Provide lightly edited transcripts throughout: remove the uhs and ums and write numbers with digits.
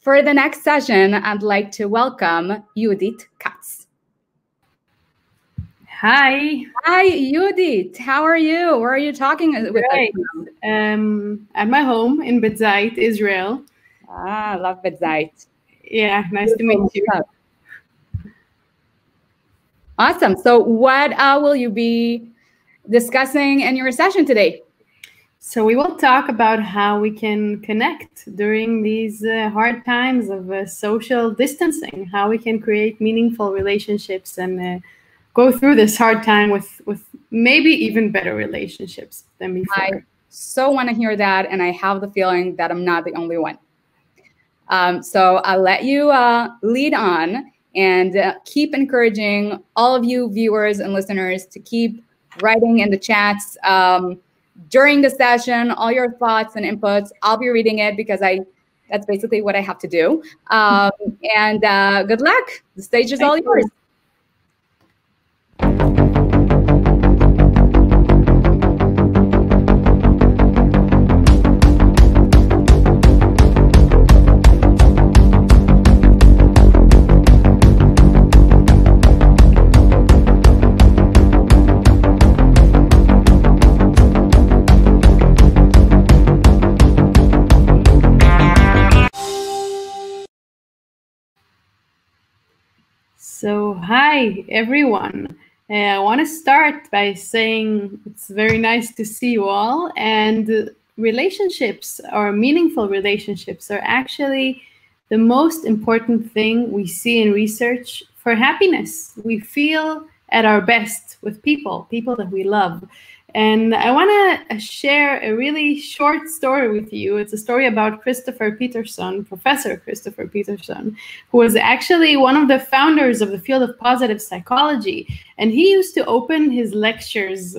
For the next session, I'd like to welcome Judith Katz. Hi. Hi, Judith. How are you? Where are you talking with us? At my home in Betzait, Israel. Ah, love Betzait. Yeah, nice to meet you. Awesome. So what will you be discussing in your session today? So we will talk about how we can connect during these hard times of social distancing, how we can create meaningful relationships and go through this hard time with maybe even better relationships than before. I so want to hear that, and I have the feeling that I'm not the only one. So I'll let you lead on and keep encouraging all of you viewers and listeners to keep writing in the chats during the session, all your thoughts and inputs. I'll be reading it because that's basically what I have to do. And good luck. The stage is all yours. So, hi, everyone. I want to start by saying it's very nice to see you all. And relationships, or meaningful relationships, are actually the most important thing we see in research for happiness. We feel at our best with people that we love. And I want to share a really short story with you. It's a story about Christopher Peterson, Professor Christopher Peterson, who was actually one of the founders of the field of positive psychology. And he used to open his lectures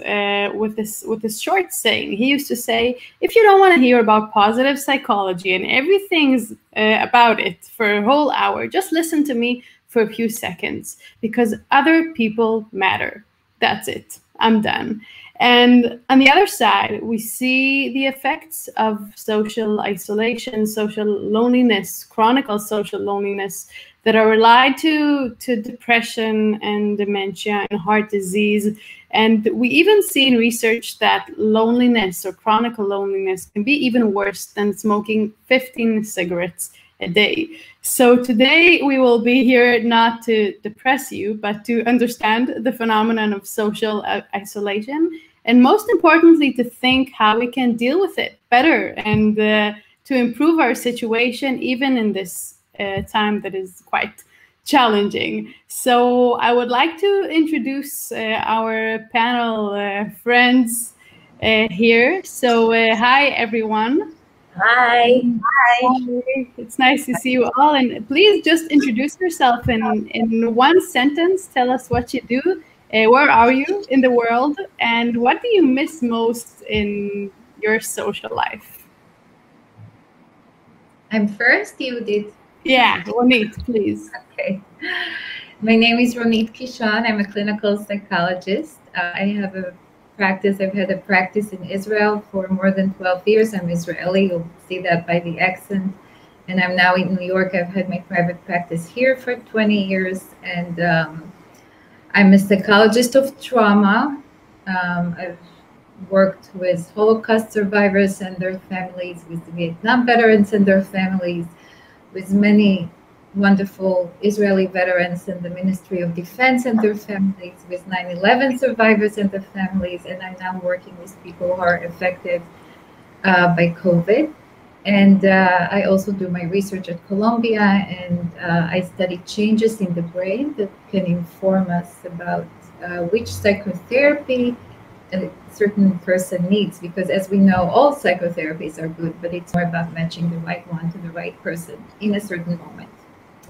with this short saying. He used to say, if you don't want to hear about positive psychology and everything's about it for a whole hour, just listen to me for a few seconds, because other people matter. That's it. I'm done. And on the other side, we see the effects of social isolation, social loneliness, chronic social loneliness that are related to depression and dementia and heart disease. And we even see in research that loneliness or chronic loneliness can be even worse than smoking 15 cigarettes a day. So today we will be here not to depress you, but to understand the phenomenon of social isolation, and most importantly, to think how we can deal with it better and to improve our situation, even in this time that is quite challenging. So I would like to introduce our panel friends here. So hi, everyone. Hi. Hi. It's nice to see you all. And please just introduce yourself in one sentence. Tell us what you do. Where are you in the world? And what do you miss most in your social life? I'm first, Judith. Yeah, Ronit, please. Okay. My name is Ronit Kishan. I'm a clinical psychologist. I have a practice. I've had a practice in Israel for more than 12 years. I'm Israeli. You'll see that by the accent. And I'm now in New York. I've had my private practice here for 20 years. And I'm a psychologist of trauma. I've worked with Holocaust survivors and their families, with Vietnam veterans and their families, with many wonderful Israeli veterans in the Ministry of Defense and their families, with 9/11 survivors and their families, and I'm now working with people who are affected by COVID. And I also do my research at Columbia, and I study changes in the brain that can inform us about which psychotherapy a certain person needs, because as we know, all psychotherapies are good, but it's more about matching the right one to the right person in a certain moment.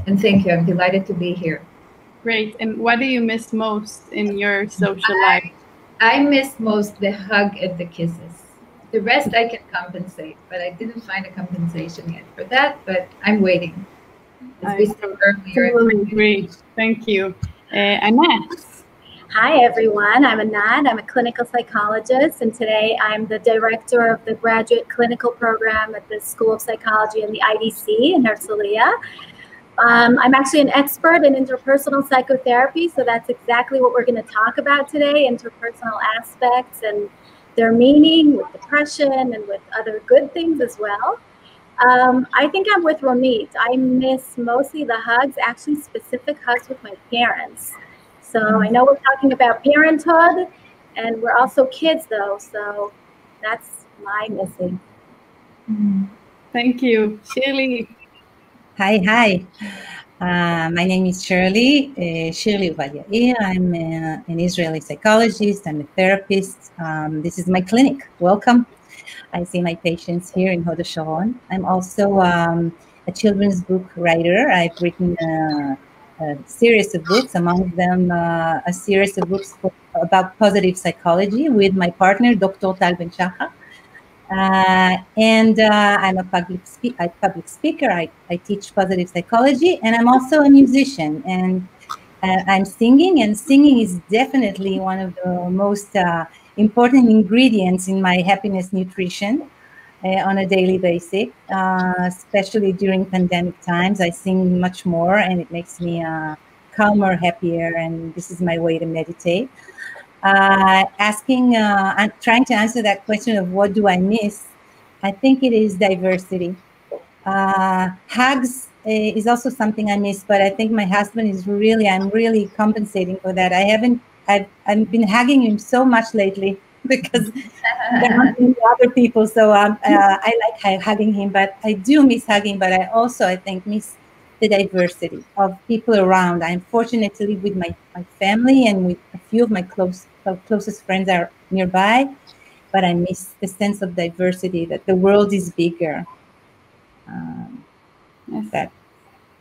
And thank you. I'm delighted to be here. Great. And what do you miss most in your social life? I miss most the hug and the kisses. The rest I can compensate, but I didn't find a compensation yet for that, but I'm waiting. As we said earlier. Totally agree. Thank you. Anat. Hi, everyone. I'm Anat. I'm a clinical psychologist, and today I'm the director of the graduate clinical program at the School of Psychology in the IDC in Herzliya. I'm actually an expert in interpersonal psychotherapy, so that's exactly what we're going to talk about today, interpersonal aspects and their meaning with depression and with other good things as well. I think I'm with Ronit. I miss mostly the hugs, actually specific hugs with my parents. So I know we're talking about parenthood, and we're also kids, though. So that's my missing. Thank you. Shirley. Hi. My name is Shirley, Shirley Yuval-Yair. I'm an Israeli psychologist. I'm a therapist. This is my clinic. Welcome. I see my patients here in Hod HaSharon. I'm also a children's book writer. I've written a series of books, among them a series of books about positive psychology with my partner, Dr. Tal Ben-Shachar. And I'm a public speaker. I teach positive psychology, and I'm also a musician. And I'm singing, and singing is definitely one of the most important ingredients in my happiness nutrition on a daily basis, especially during pandemic times. I sing much more, and it makes me calmer, happier, and this is my way to meditate. I'm trying to answer that question of what do I miss. I think it is diversity. Hugs is also something I miss, but I think my husband is I'm really compensating for that. I've been hugging him so much lately because there aren't many other people, so I like hugging him, but I do miss hugging, but I think miss the diversity of people around. I'm fortunate to live with my family, and with a few of my closest friends are nearby, but I miss the sense of diversity, that the world is bigger. Yes.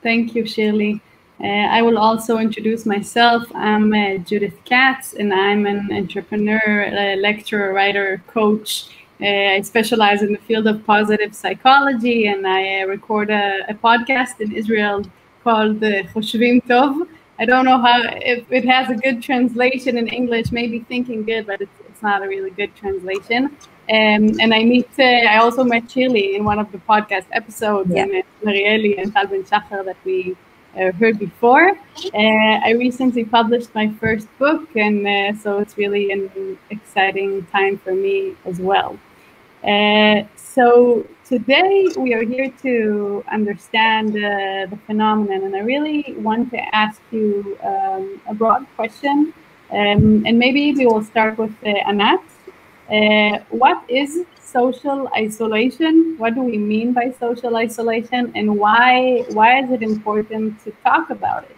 Thank you, Shirley. I will also introduce myself. I'm Judith Katz, and I'm an entrepreneur, lecturer, writer, coach. I specialize in the field of positive psychology, and I record a podcast in Israel called Choshvim Tov. I don't know if it has a good translation in English, maybe thinking good, but it's not a really good translation. And I also met Shirley in one of the podcast episodes, and Marieli and Tal Ben-Shachar that we heard before. I recently published my first book, and so it's really an exciting time for me as well. So today we are here to understand the phenomenon, and I really want to ask you a broad question, and maybe we will start with Anat. What is social isolation? What do we mean by social isolation, and why is it important to talk about it?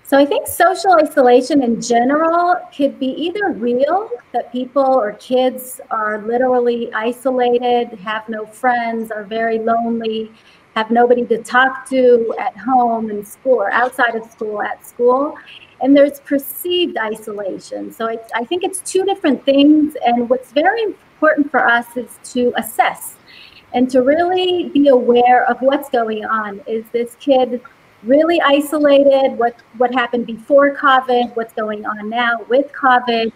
So I think social isolation in general could be either real, that people or kids are literally isolated, have no friends, are very lonely, have nobody to talk to at home, in school, or outside of school, at school. And there's perceived isolation. So I think it's two different things. And what's very important for us is to assess and to really be aware of what's going on. Is this kid really isolated? What happened before COVID? What's going on now with COVID?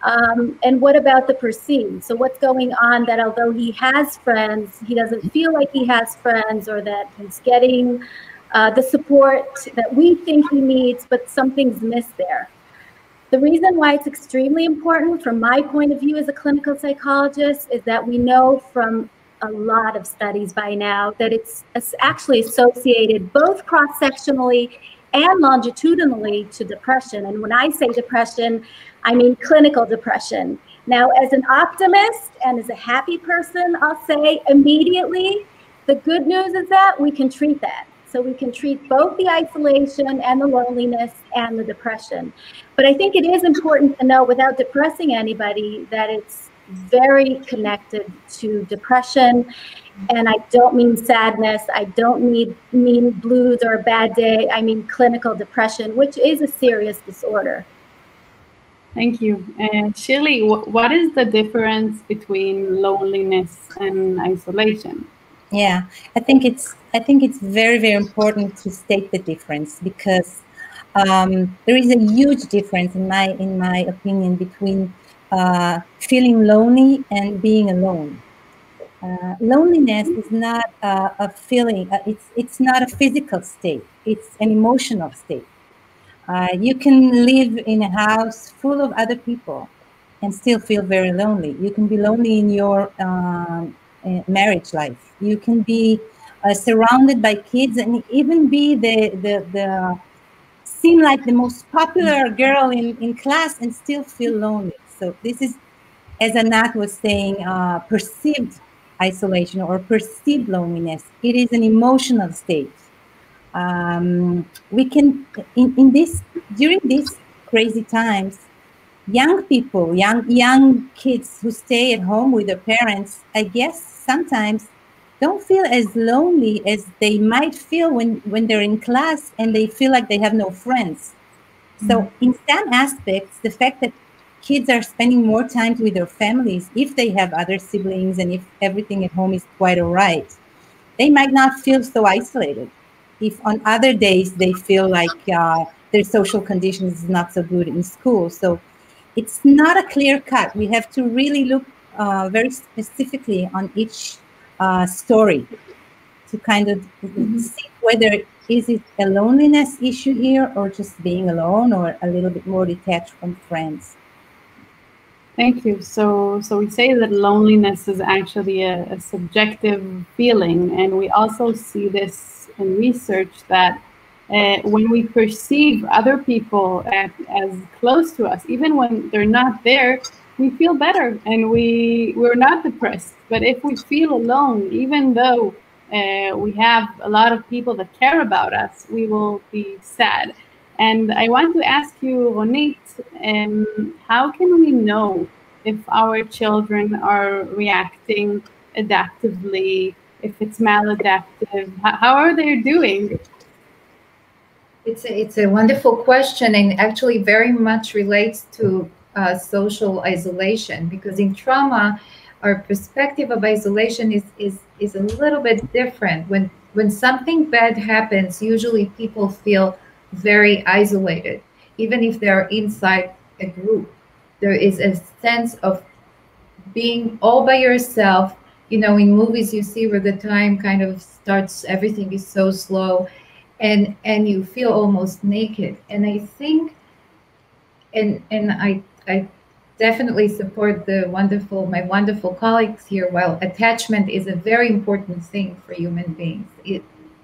And what about the perceived? So what's going on that although he has friends, he doesn't feel like he has friends, or that he's getting the support that we think he needs, but something's missed there. The reason why it's extremely important from my point of view as a clinical psychologist is that we know from a lot of studies by now that it's actually associated both cross-sectionally and longitudinally to depression. And when I say depression, I mean clinical depression. Now, as an optimist and as a happy person, I'll say immediately, the good news is that we can treat that. So we can treat both the isolation and the loneliness and the depression. But I think it is important to know, without depressing anybody, that it's very connected to depression. And I don't mean sadness. I don't mean blues or a bad day. I mean clinical depression, which is a serious disorder. Thank you. Shirley, what is the difference between loneliness and isolation? Yeah, I think it's very, very important to state the difference, because There is a huge difference, in my opinion, between feeling lonely and being alone. Loneliness is not a feeling. It's not a physical state. It's an emotional state. You can live in a house full of other people and still feel very lonely. You can be lonely in your marriage life. You can be surrounded by kids and even be the seem like the most popular girl in class and still feel lonely. So this is, as Anat was saying, perceived isolation or perceived loneliness. It is an emotional state. We can, during these crazy times, young people, young kids who stay at home with their parents, I guess sometimes don't feel as lonely as they might feel when they're in class and they feel like they have no friends. So in some aspects, the fact that kids are spending more time with their families, if they have other siblings and if everything at home is quite all right, they might not feel so isolated. If on other days they feel like their social conditions is not so good in school. So it's not a clear cut. We have to really look very specifically on each story to kind of see whether is it a loneliness issue here or just being alone or a little bit more detached from friends. Thank you. So we say that loneliness is actually a subjective feeling, and we also see this in research that when we perceive other people as close to us, even when they're not there, we feel better and we're not depressed. But if we feel alone, even though we have a lot of people that care about us, we will be sad. And I want to ask you, Ronit, how can we know if our children are reacting adaptively, if it's maladaptive? How are they doing? It's a wonderful question, and actually very much relates to social isolation, because in trauma, our perspective of isolation is a little bit different. When something bad happens, usually people feel very isolated, even if they're inside a group. There is a sense of being all by yourself. You know, in movies you see where the time kind of starts, everything is so slow, and you feel almost naked. And I think, and I definitely support my wonderful colleagues here. While attachment is a very important thing for human beings,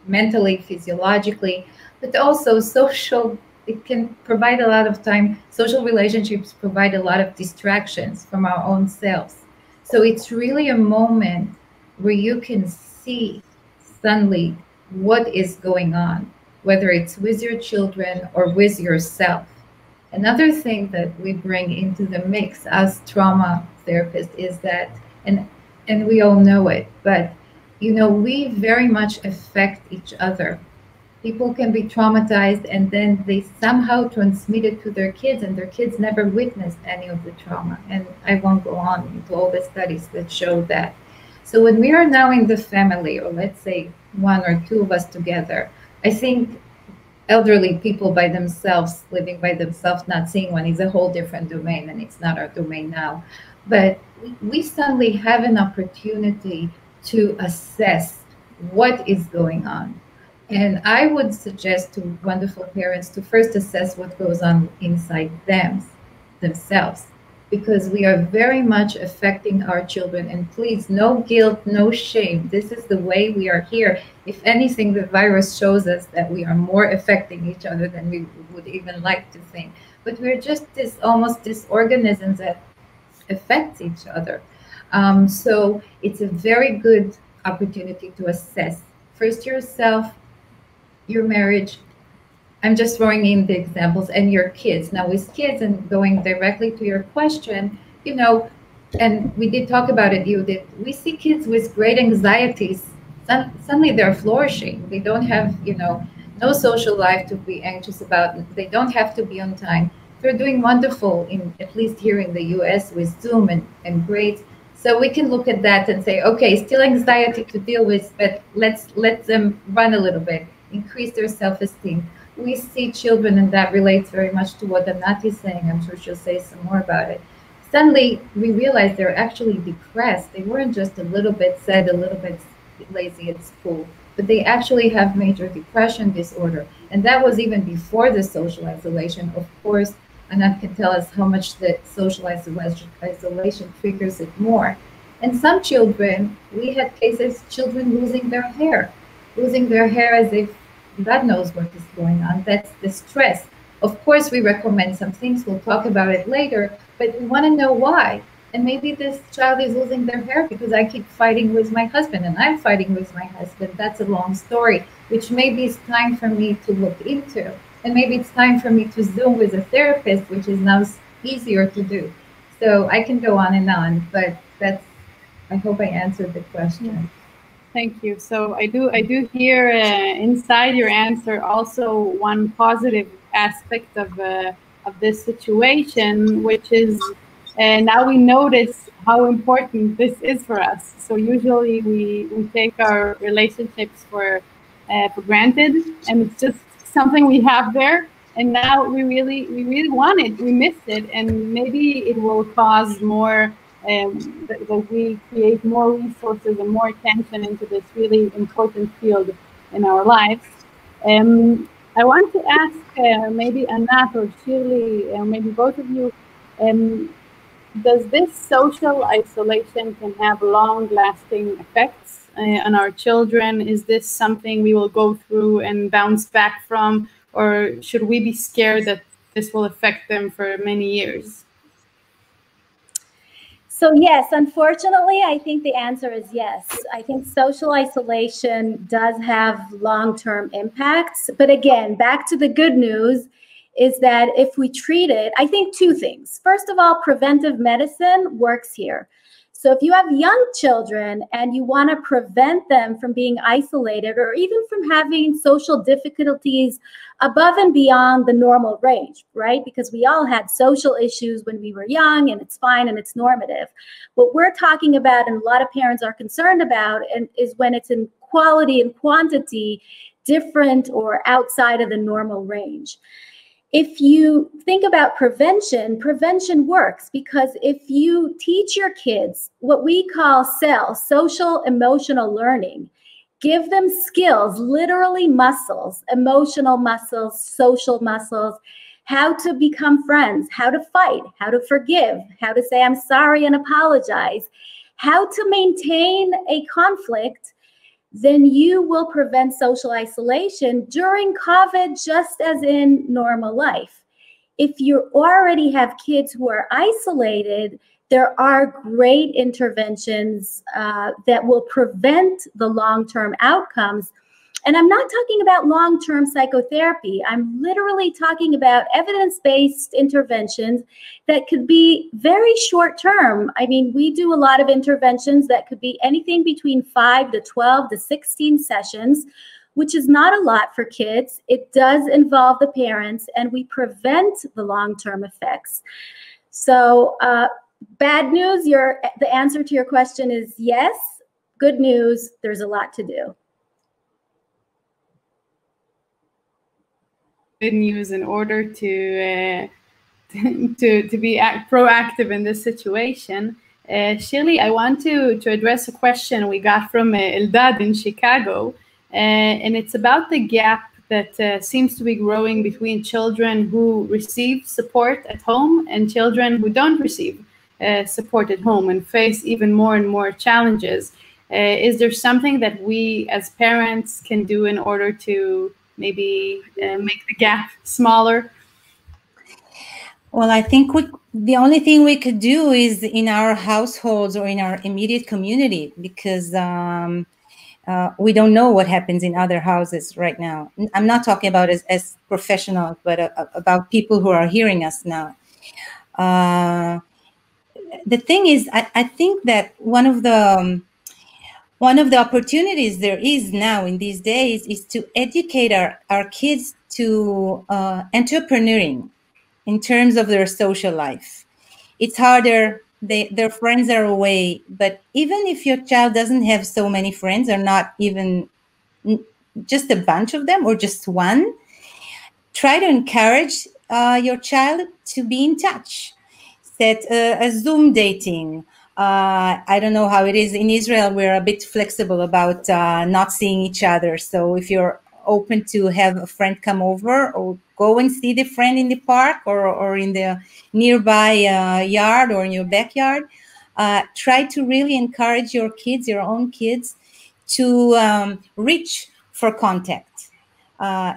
mentally, physiologically, but also social. It can provide a lot of time. Social relationships provide a lot of distractions from our own selves. So it's really a moment where you can see suddenly what is going on, whether it's with your children or with yourself. Another thing that we bring into the mix as trauma therapists is that, and we all know it, but you know, we very much affect each other. People can be traumatized and then they somehow transmit it to their kids, and their kids never witnessed any of the trauma. And I won't go on into all the studies that show that. So when we are now in the family, or let's say one or two of us together, I think elderly people by themselves, living by themselves, not seeing one, is a whole different domain, and it's not our domain now. But we suddenly have an opportunity to assess what is going on. And I would suggest to wonderful parents to first assess what goes on inside themselves, because we are very much affecting our children. And please, no guilt, no shame. This is the way we are here. If anything, the virus shows us that we are more affecting each other than we would even like to think. But we're just almost this organisms that affects each other. So it's a very good opportunity to assess first yourself, your marriage. I'm just throwing in the examples, and your kids. Now with kids, and going directly to your question, you know, and we did talk about it, Judith, we see kids with great anxieties. Suddenly they're flourishing. They don't have, you know, no social life to be anxious about. They don't have to be on time. They're doing wonderful, at least here in the US, with Zoom and grades. So we can look at that and say, okay, still anxiety to deal with, but let's them run a little bit, increase their self-esteem. we see children, and that relates very much to what Anat is saying. I'm sure she'll say some more about it. Suddenly, we realize they're actually depressed. They weren't just a little bit sad, a little bit lazy at school, but they actually have major depression disorder. And that was even before the social isolation. Of course, Anand can tell us how much the social isolation triggers it more. And some children, we had cases, children losing their hair as if God knows what is going on. That's the stress. Of course, we recommend some things. We'll talk about it later, but we want to know why. And maybe this child is losing their hair because I keep fighting with my husband and I'm fighting with my husband. That's a long story, which maybe it's time for me to look into. And maybe it's time for me to Zoom with a therapist, which is now easier to do. So I can go on, but I hope I answered the question. Thank you. So I do hear inside your answer also one positive aspect of this situation, which is now we notice how important this is for us. So usually we take our relationships for granted, and it's just something we have there. And now we really want it. We miss it, and maybe it will cause more. That we create more resources and more attention into this really important field in our lives. I want to ask maybe Anat or Shirley, maybe both of you, does this social isolation can have long-lasting effects on our children? Is this something we will go through and bounce back from, or should we be scared that this will affect them for many years? So yes, unfortunately, I think the answer is yes. I think social isolation does have long-term impacts. But again, back to the good news is that if we treat it, I think two things. First of all, preventive medicine works here. So if you have young children and you want to prevent them from being isolated or even from having social difficulties above and beyond the normal range, right? Because we all had social issues when we were young, and it's fine and it's normative. What we're talking about, and a lot of parents are concerned about, is when it's in quality and quantity different or outside of the normal range. If you think about prevention works, because if you teach your kids what we call social emotional learning, give them skills, literally muscles, emotional muscles, social muscles, how to become friends, how to fight, how to forgive, how to say I'm sorry and apologize, how to maintain a conflict, then you will prevent social isolation during COVID just as in normal life. If you already have kids who are isolated, there are great interventions that will prevent the long-term outcomes. And I'm not talking about long-term psychotherapy. I'm literally talking about evidence-based interventions that could be very short-term. I mean, we do a lot of interventions that could be anything between 5 to 12 to 16 sessions, which is not a lot for kids. It does involve the parents, and we prevent the long-term effects. So bad news, the answer to your question is yes. Good news, there's a lot to do. Good news in order to be proactive in this situation. Shirley, I want to address a question we got from Eldad in Chicago, and it's about the gap that seems to be growing between children who receive support at home and children who don't receive support at home and face even more and more challenges. Is there something that we as parents can do in order to maybe make the gap smaller? Well, I think the only thing we could do is in our households or in our immediate community, because we don't know what happens in other houses right now. I'm not talking about as professionals, but about people who are hearing us now. The thing is, I think that one of the opportunities there is now in these days is to educate our kids to entrepreneuring in terms of their social life. It's harder, their friends are away, but even if your child doesn't have so many friends, or not even just a bunch of them or just one, try to encourage your child to be in touch. Set a Zoom dating. I don't know how it is in Israel. We're a bit flexible about not seeing each other. So if you're open to have a friend come over, or go and see the friend in the park or in the nearby yard or in your backyard, try to really encourage your kids, your own kids, to reach for contact.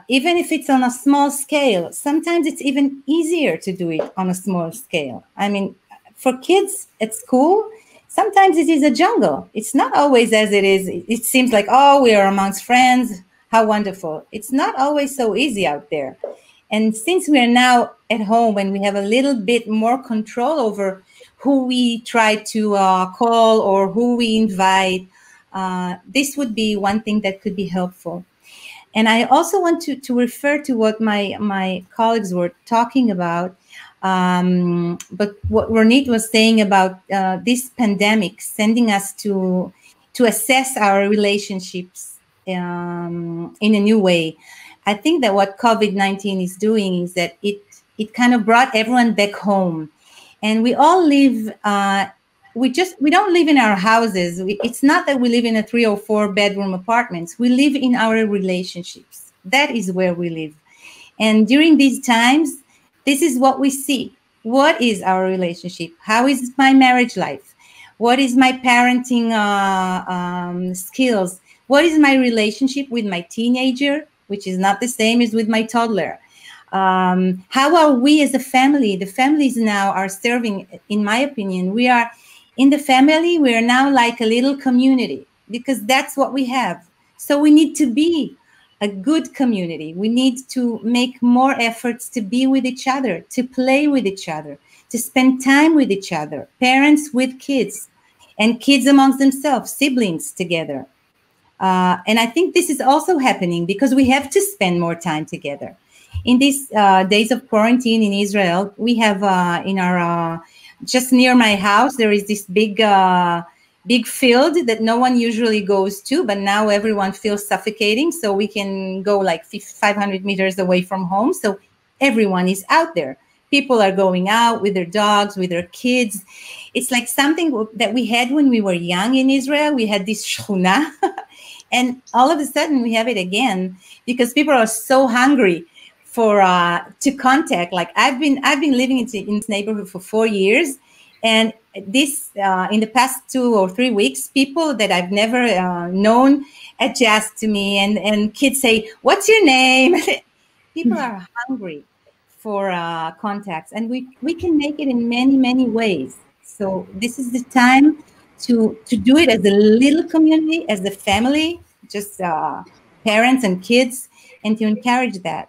Even if it's on a small scale, sometimes it's even easier to do it on a small scale. I mean, for kids at school, sometimes it is a jungle. It's not always as it is. It seems like, oh, we are amongst friends. How wonderful. It's not always so easy out there. And since we are now at home and we have a little bit more control over who we try to call or who we invite, this would be one thing that could be helpful. And I also want to refer to what my colleagues were talking about, but what Ronit was saying about this pandemic sending us to assess our relationships in a new way. I think that what COVID-19 is doing is that it kind of brought everyone back home, and we all live. We don't live in our houses. It's not that we live in a 3 or 4 bedroom apartments. We live in our relationships. That is where we live. And during these times, this is what we see. What is our relationship? How is my marriage life? What is my parenting skills? What is my relationship with my teenager, which is not the same as with my toddler? How are we as a family? The families now are serving, in my opinion, we are in the family, we are now like a little community, because that's what we have. So we need to be a good community. We need to make more efforts to be with each other, to play with each other, to spend time with each other, parents with kids, and kids amongst themselves, siblings together. And I think this is also happening because we have to spend more time together. In these days of quarantine in Israel, we have in our just near my house, there is this big field that no one usually goes to, but now everyone feels suffocating. So we can go like 500 meters away from home. So everyone is out there. People are going out with their dogs, with their kids. It's like something that we had when we were young in Israel. We had this shchuna. And all of a sudden we have it again because people are so hungry for to contact. Like I've been living in this neighborhood for 4 years, and this in the past 2 or 3 weeks, people that I've never known adjust to me, and kids say, "What's your name?" People are hungry for contacts, and we can make it in many ways. So this is the time to do it as a little community, as a family, just parents and kids, and to encourage that.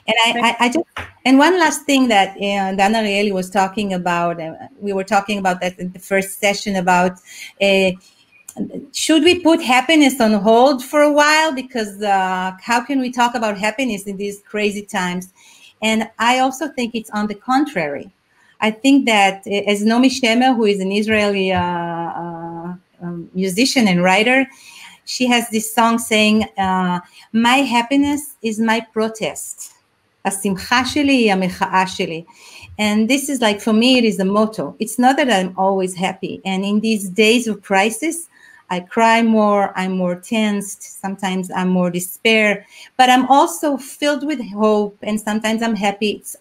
And I just, and one last thing that Dan Ariely was talking about, we were talking about that in the first session about should we put happiness on hold for a while, because how can we talk about happiness in these crazy times? And I also think it's on the contrary. I think that as Nomi Shemer, who is an Israeli musician and writer, she has this song saying, my happiness is my protest. השמחה שלי היא המחאה שלי. And this is like, for me, it is a motto. It's not that I'm always happy. And in these days of crisis, I cry more, I'm more tensed, sometimes I'm more despair, but I'm also filled with hope, and sometimes I'm happy. It's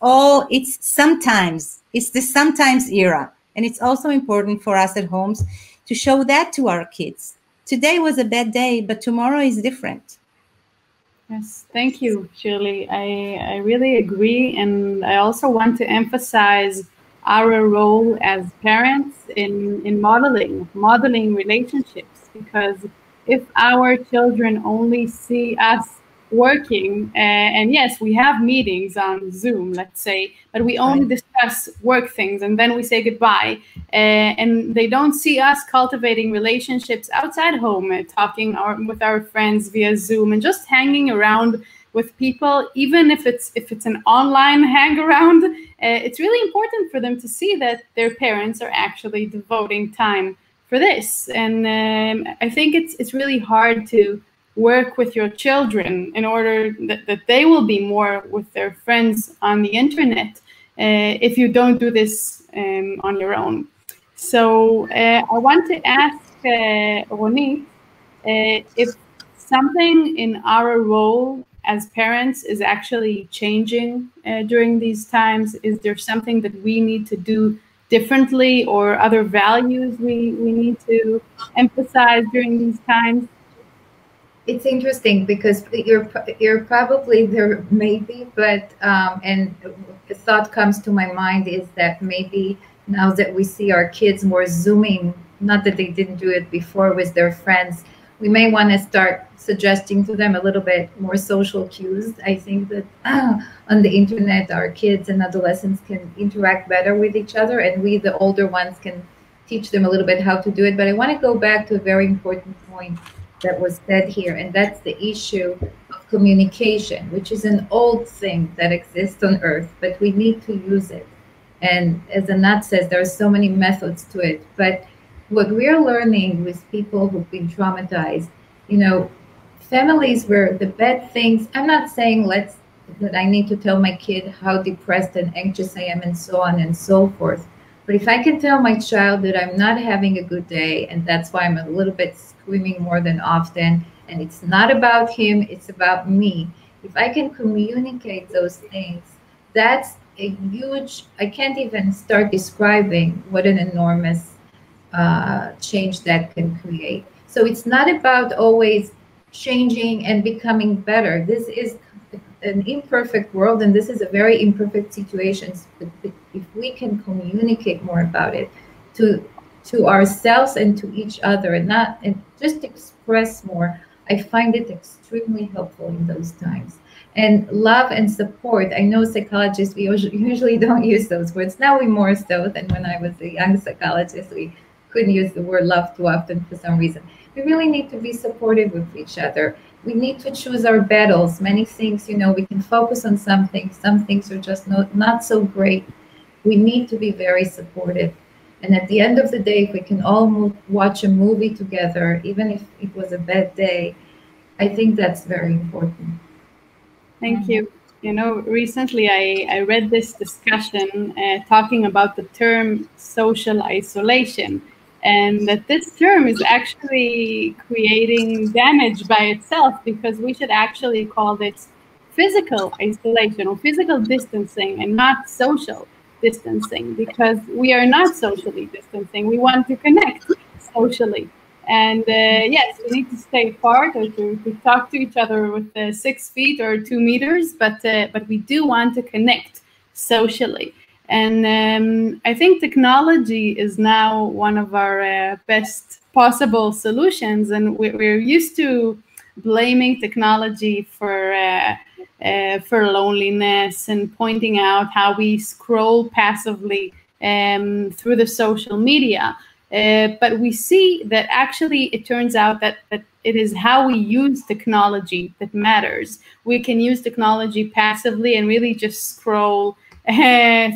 the sometimes era. And it's also important for us at homes to show that to our kids. Today was a bad day, but tomorrow is different. Yes, thank you, Shirley. I really agree. And I also want to emphasize our role as parents in modeling relationships, because if our children only see us working, and yes, we have meetings on Zoom, let's say, but we only discuss work things and then we say goodbye, and they don't see us cultivating relationships outside home, talking with our friends via Zoom and just hanging around with people, even if it's an online hang around, it's really important for them to see that their parents are actually devoting time for this. And I think it's really hard to work with your children in order that they will be more with their friends on the internet if you don't do this on your own. So I want to ask Ronit if something in our role as parents is actually changing during these times. Is there something that we need to do differently, or other values we need to emphasize during these times? It's interesting because you're probably there, maybe, but and the thought comes to my mind is that maybe now that we see our kids more Zooming, not that they didn't do it before with their friends, we may want to start suggesting to them a little bit more social cues. I think that on the internet, our kids and adolescents can interact better with each other, and we, the older ones, can teach them a little bit how to do it. But I want to go back to a very important point that was said here, and that's the issue of communication, which is an old thing that exists on Earth, but we need to use it. And as Anat says, there are so many methods to it. But what we're learning with people who've been traumatized, you know, families where the bad things, I'm not saying that I need to tell my kid how depressed and anxious I am and so on and so forth. But if I can tell my child that I'm not having a good day, and that's why I'm a little bit screaming more than often, and it's not about him, it's about me. If I can communicate those things, that's a huge, I can't even start describing what an enormous change that can create. So it's not about always changing and becoming better. This is an imperfect world, and this is a very imperfect situation. But if we can communicate more about it to ourselves and to each other, and just express more, I find it extremely helpful in those times. And love and support. I know psychologists, we usually don't use those words. Now we more so than when I was a young psychologist. We couldn't use the word love too often for some reason. We really need to be supportive with each other. We need to choose our battles. Many things, you know, we can focus on some things are just not so great. We need to be very supportive. And at the end of the day, if we can all watch a movie together, even if it was a bad day, I think that's very important. Thank you. You know, recently I read this discussion talking about the term social isolation, and that this term is actually creating damage by itself, because we should actually call this physical isolation or physical distancing and not social distancing, because we are not socially distancing. We want to connect socially. And yes, we need to stay apart or to talk to each other with 6 feet or 2 meters, but we do want to connect socially. And I think technology is now one of our best possible solutions. And we're used to blaming technology for loneliness and pointing out how we scroll passively through the social media. But we see that actually it turns out that it is how we use technology that matters. We can use technology passively and really just scroll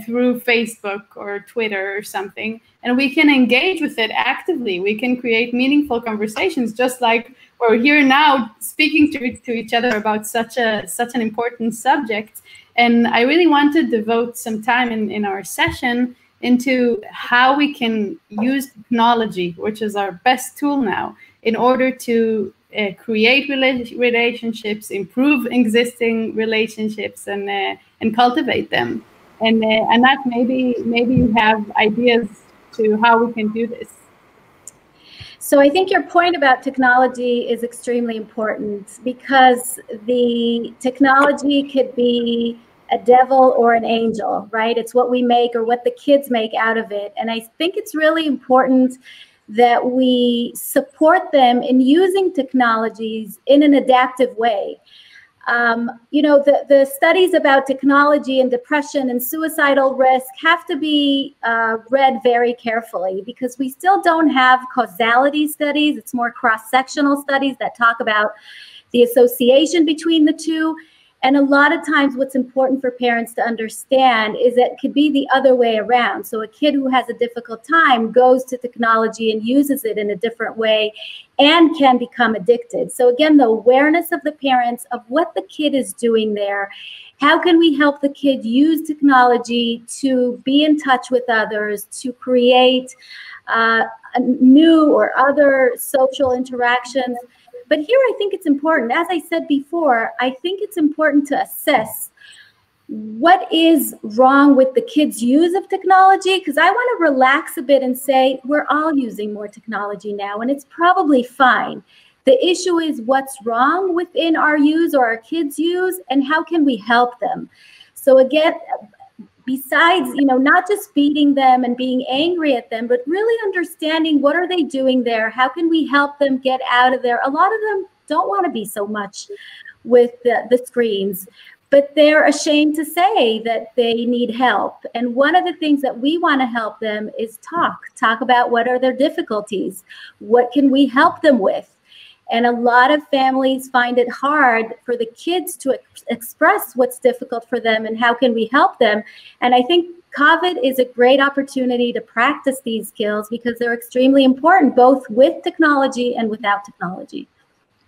through Facebook or Twitter or something, and we can engage with it actively. We can create meaningful conversations, just like we're here now speaking to each other about such an important subject. And I really want to devote some time in our session into how we can use technology, which is our best tool now, in order to create relationships, improve existing relationships, and cultivate them. And Anat, maybe you have ideas to how we can do this. So I think your point about technology is extremely important, because the technology could be a devil or an angel, right? It's what we make or what the kids make out of it. And I think it's really important that we support them in using technologies in an adaptive way. You know, the studies about technology and depression and suicidal risk have to be read very carefully, because we still don't have causality studies. It's more cross-sectional studies that talk about the association between the two. And a lot of times what's important for parents to understand is that it could be the other way around. So a kid who has a difficult time goes to technology and uses it in a different way and can become addicted. So again, the awareness of the parents of what the kid is doing there. How can we help the kid use technology to be in touch with others, to create new or other social interactions? But here I think it's important, as I said before, I think it's important to assess what is wrong with the kids' use of technology, because I want to relax a bit and say we're all using more technology now, and it's probably fine. The issue is what's wrong within our use or our kids' use, and how can we help them? So again, besides, not just beating them and being angry at them, but really understanding what are they doing there? How can we help them get out of there? A lot of them don't want to be so much with the screens, but they're ashamed to say that they need help. And one of the things that we want to help them is talk about what are their difficulties. What can we help them with? And a lot of families find it hard for the kids to express what's difficult for them and how can we help them. And I think COVID is a great opportunity to practice these skills because they're extremely important, both with technology and without technology.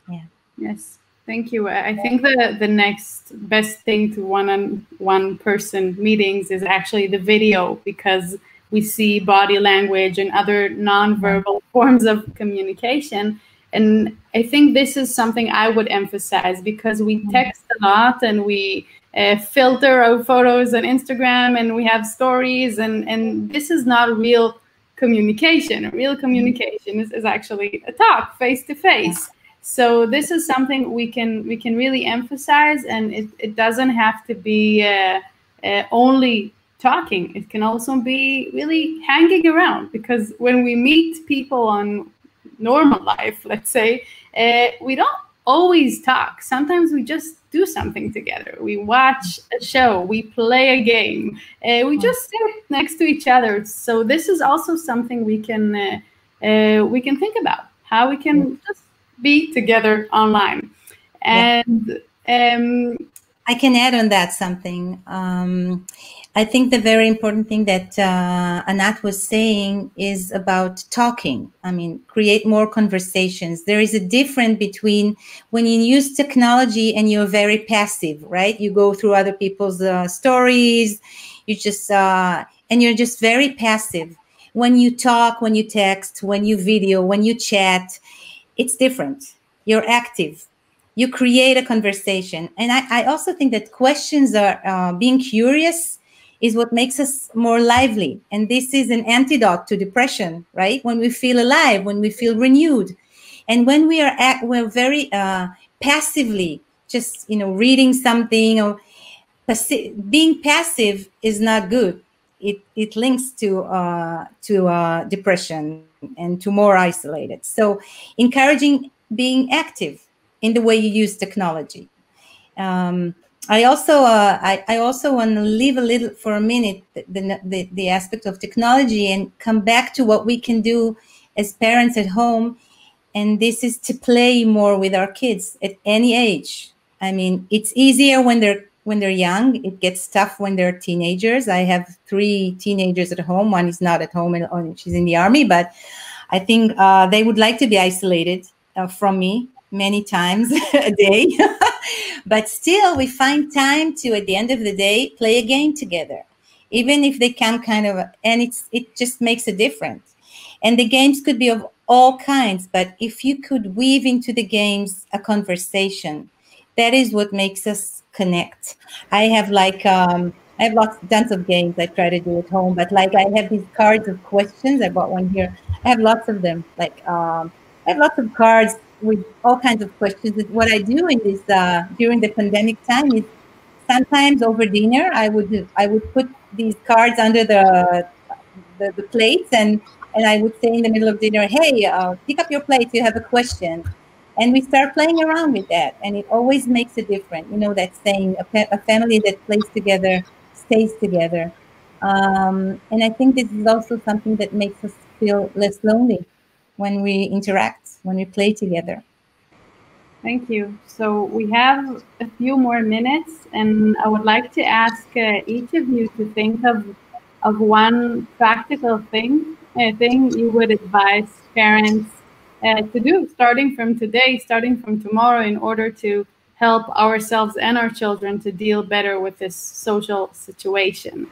Yeah. Yes. Thank you. I think the next best thing to one-on-one person meetings is actually the video, because we see body language and other nonverbal forms of communication. And I think this is something I would emphasize, because we text a lot and we filter our photos on Instagram and we have stories, and this is not real communication. Real communication is actually a talk face to face. So this is something we can really emphasize, and it doesn't have to be only talking. It can also be really hanging around, because when we meet people on normal life, let's say, we don't always talk. Sometimes we just do something together. We watch a show, we play a game, we just sit next to each other. So this is also something we can think about, how we can just be together online. And I can add on that something. I think the very important thing that Anat was saying is about talking. I mean, create more conversations. There is a difference between when you use technology and you're very passive, right? You go through other people's stories, you just and you're just very passive. When you talk, when you text, when you video, when you chat, it's different. You're active. You create a conversation. And I also think that questions are being curious is what makes us more lively. And this is an antidote to depression, right? When we feel alive, when we feel renewed. And when we're very passively just, reading something, or being passive is not good. It links to depression and to more isolated. So encouraging being active in the way you use technology. I also want to leave a little for a minute the aspect of technology and come back to what we can do as parents at home. And this is to play more with our kids at any age. I mean, it's easier when they're young. It gets tough when they're teenagers. I have 3 teenagers at home. One is not at home and she's in the army, but I think they would like to be isolated from me many times a day. But still, we find time to, at the end of the day, play a game together, even if they can and it just makes a difference. And the games could be of all kinds, but if you could weave into the games a conversation, that is what makes us connect. I have tons of games I try to do at home, but I have these cards of questions. I bought one here. I have lots of them. I have lots of cards with all kinds of questions. What I do in this during the pandemic time is sometimes over dinner I would put these cards under the plates, and I would say in the middle of dinner, hey, pick up your plate, you have a question. And we start playing around with that, and it always makes a difference. That saying, a family that plays together stays together. And I think this is also something that makes us feel less lonely when we interact, when we play together. Thank you. So we have a few more minutes, and I would like to ask each of you to think of one practical thing you would advise parents to do, starting from today, starting from tomorrow, in order to help ourselves and our children to deal better with this social situation.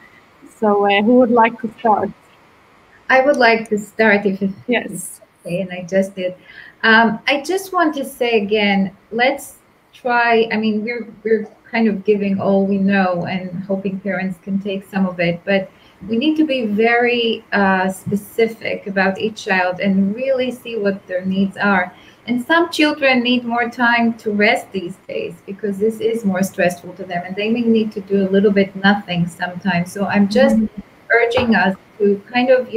So who would like to start? I would like to start if Yes. okay, and I just did. I just want to say again, let's try. I mean, we're kind of giving all we know and hoping parents can take some of it, but we need to be very specific about each child and really see what their needs are. And some children need more time to rest these days because this is more stressful to them, and they may need to do a little bit nothing sometimes. So I'm just urging us to kind of,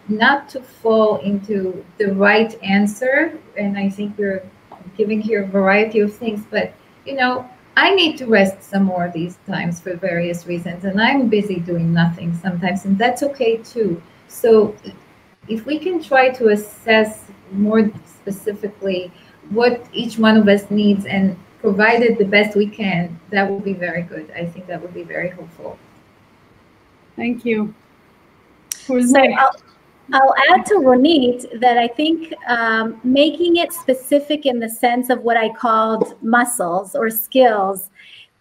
not to fall into the right answer. And I think we're giving here a variety of things, but I need to rest some more these times for various reasons, and I'm busy doing nothing sometimes, and that's okay too. So if we can try to assess more specifically what each one of us needs and provide it the best we can, that would be very good. I think that would be very helpful. Thank you. So I'll add to Ronit that I think making it specific in the sense of what I called muscles or skills.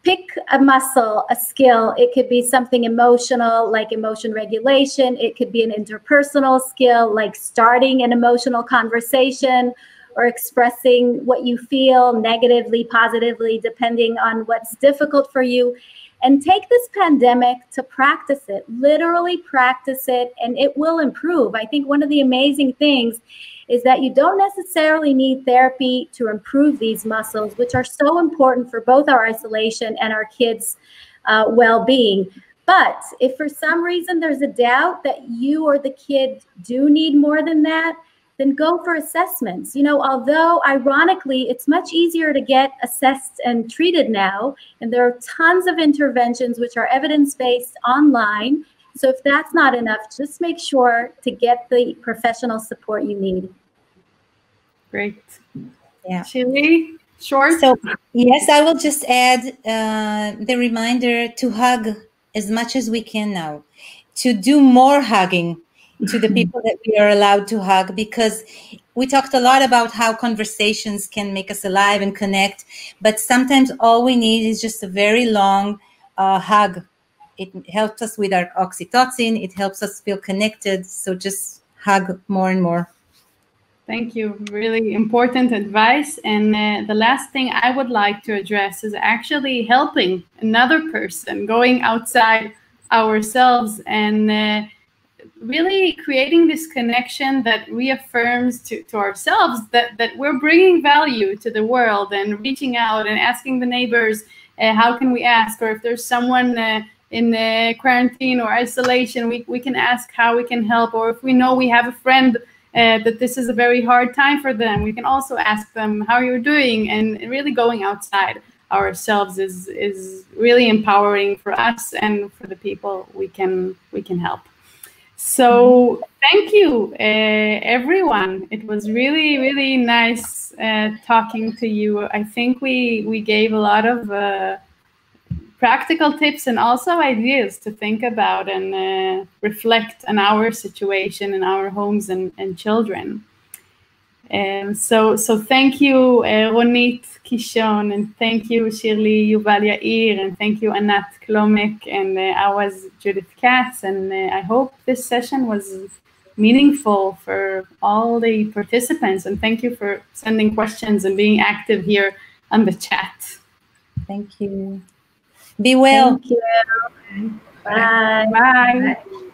Pick a muscle, a skill. It could be something emotional, like emotion regulation. It could be an interpersonal skill, like starting an emotional conversation or expressing what you feel negatively, positively, depending on what's difficult for you. And take this pandemic to practice it, literally practice it, and it will improve. I think one of the amazing things is that you don't necessarily need therapy to improve these muscles, which are so important for both our isolation and our kids' well-being. But if for some reason there's a doubt that you or the kid do need more than that, then go for assessments. Although ironically, it's much easier to get assessed and treated now, and there are tons of interventions which are evidence-based online. So if that's not enough, just make sure to get the professional support you need. Great. Yeah. Shirley, short? So, yes, I will just add the reminder to hug as much as we can now, to do more hugging to the people that we are allowed to hug, because we talked a lot about how conversations can make us alive and connect, but sometimes all we need is just a very long hug. It helps us with our oxytocin. It helps us feel connected. So just hug more and more. Thank you. Really important advice. And the last thing I would like to address is actually helping another person, going outside ourselves and really creating this connection that reaffirms to ourselves that we're bringing value to the world, and reaching out and asking the neighbors, how can we ask? Or if there's someone in quarantine or isolation, we can ask how we can help. Or if we know we have a friend that this is a very hard time for them, we can also ask them how you're doing. And really going outside ourselves is really empowering for us and for the people we can help. So thank you, everyone. It was really, really nice talking to you. I think we gave a lot of practical tips and also ideas to think about and reflect on our situation in our homes and children. So thank you, Ronit, Kishon, and thank you, Shirley, Yuval-Yair, and thank you, Anat, Klomek, and I was Judith, Katz, and I hope this session was meaningful for all the participants, and thank you for sending questions and being active here on the chat. Thank you. Be well. Thank you. Bye. Bye.